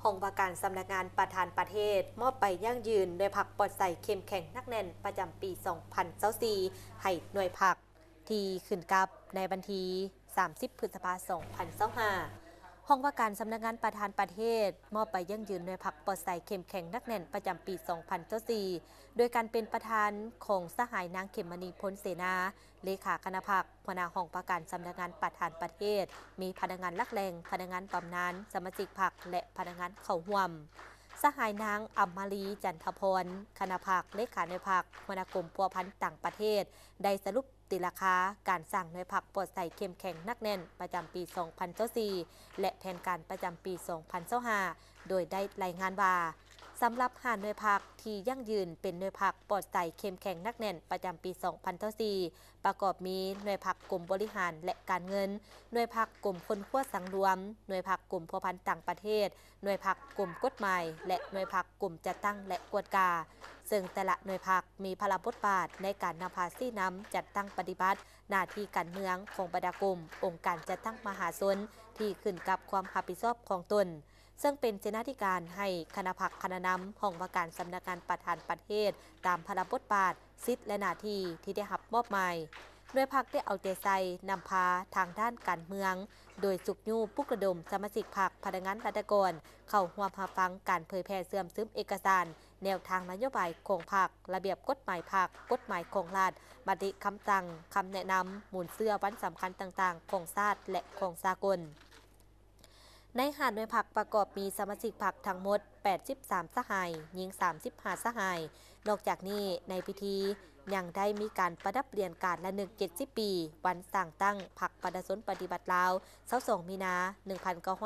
ห้องว่าการสำนักงานประธานประเทศมอบใบยั่งยืนโดยพรรคปลอดใส่เข้มแข็งนักแน่นประจำปี 2024ให้หน่วยพรรคที่ขึ้นกับในบันที 30 พฤษภาคม 2025ห้องว่าการสำนักงานประธานประเทศมอบใบยั่งยืนโดยพรรคปลอดใส่เข้มแข็งนักแน่นประจำปี 2024โดยการเป็นประธานของสหายนางเขมมณีพ้นเสนาเลขาคณะพรรคหัวหน้าห้องว่าการสำนักงานประธานประเทศมีพนักงานลักแรงพนักงานบำนาญสมาชิกพรรคและพนักงานเข้าร่วมสหายนางอัมมาลีจันทพรคณะพรรคเลขาในพรรคหัวหน้ากลุ่มพัวพันต่างประเทศได้สรุปตีราคาการสั่งในพรรคปลอดใส่เข้มแข็งนักแน่นประจำปี 2024และแผนการประจำปี 2025โดยได้รายงานว่าสำหรับหน่วยพักที่ยั่งยืนเป็นหน่วยพักปลอดใส่เข้มแข็งนักแน่นประจำปี 2024ประกอบมีหน่วยพักกลุ่มบริหารและการเงินหน่วยพักกลุ่มคนขั้วสังรวมหน่วยพักกลุ่มพัวพันต่างประเทศหน่วยพักกลุ่มกฎหมายและหน่วยพักกลุ่มจัดตั้งและกวดกาซึ่งแต่ละหน่วยพักมีพลบทบาทในการนำพาซี่น้ำจัดตั้งปฏิบัติหน้าที่การเมืองของบรรดากลุ่มองค์การจัดตั้งมหาชนที่ขึ้นกับความรับผิดชอบของตนซึ่งเป็นเสนาธิการให้คณะพรรคคณะนำห้องว่าการสำนักงานประธานประเทศตามพลบทบาทสิทธิและหน้าที่ที่ได้รับมอบหมายโดยพรรคได้เอาใจใส่นำพาทางด้านการเมืองโดยสุกยูปุกระดมสมาชิกพรรคพนักงานรัฐกรเข้าร่วมรับฟังการเผยแพร่เสื่อมซึมเอกสารแนวทางนโยบายของพรรคระเบียบกฎหมายพรรคกฎหมายของรัฐมติคำสั่งคำแนะนำหมุนเสื้อวันสำคัญต่างๆของชาติและของสากลในหาดหน่วยพรรคประกอบมีสมาชิกพรรคทั้งหมด83สหายหญิง35สหายนอกจากนี้ในพิธียังได้มีการประดับเปลี่ยนการละนึก70ปีวันสร้างตั้งพรรคประชาชนปฏิบัติลาว22มีนา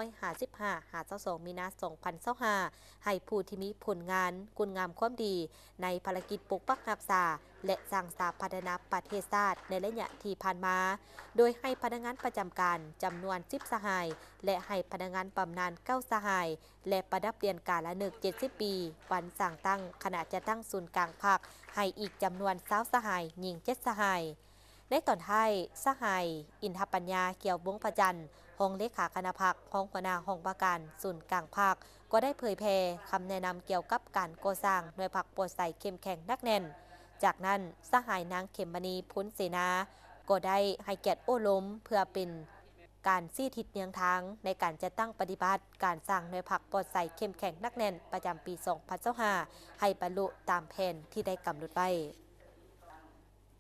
1955หา22มีนา2025ให้ผู้ที่มีผลงานคุณงามความดีในภารกิจปกปักรักษาและสร้างสาพัฒนาประเทศชาติในระยะที่ผ่านมาโดยให้พนักงานประจำการจำนวน10สหายและให้พนักงานบำนาญ9สหายและประดับเปลี่ยนการละนึก70ปีวันสร้างตั้งขณะจะตั้งศูนย์กลางพรรคให้อีกจำนวน20สหายหญิง7สหายในตอนท้ายสหายอินทปัญญาเกี่ยววงประจันห้องเลขาคณะพรรคห้องหัวหน้าห้องประการศูนย์กลางพรรคก็ได้เผยแพร่คำแนะนำเกี่ยวกับการก่อสร้างหน่วยพรรคปลอดใส่เข้มแข็งนักแน่นจากนั้นสหายนางเขมมณีพ้นเสนาก็ได้ให้เกียรติโอ้ล้มเพื่อเป็นการชี้ทิศเนียงทางในการจะตั้งปฏิบัติการสร้างหน่วยพรรคปลอดใส่เข้มแข็งนักแน่นประจำปี 2025ให้บรรลุตามแผนที่ได้กำหนดไว้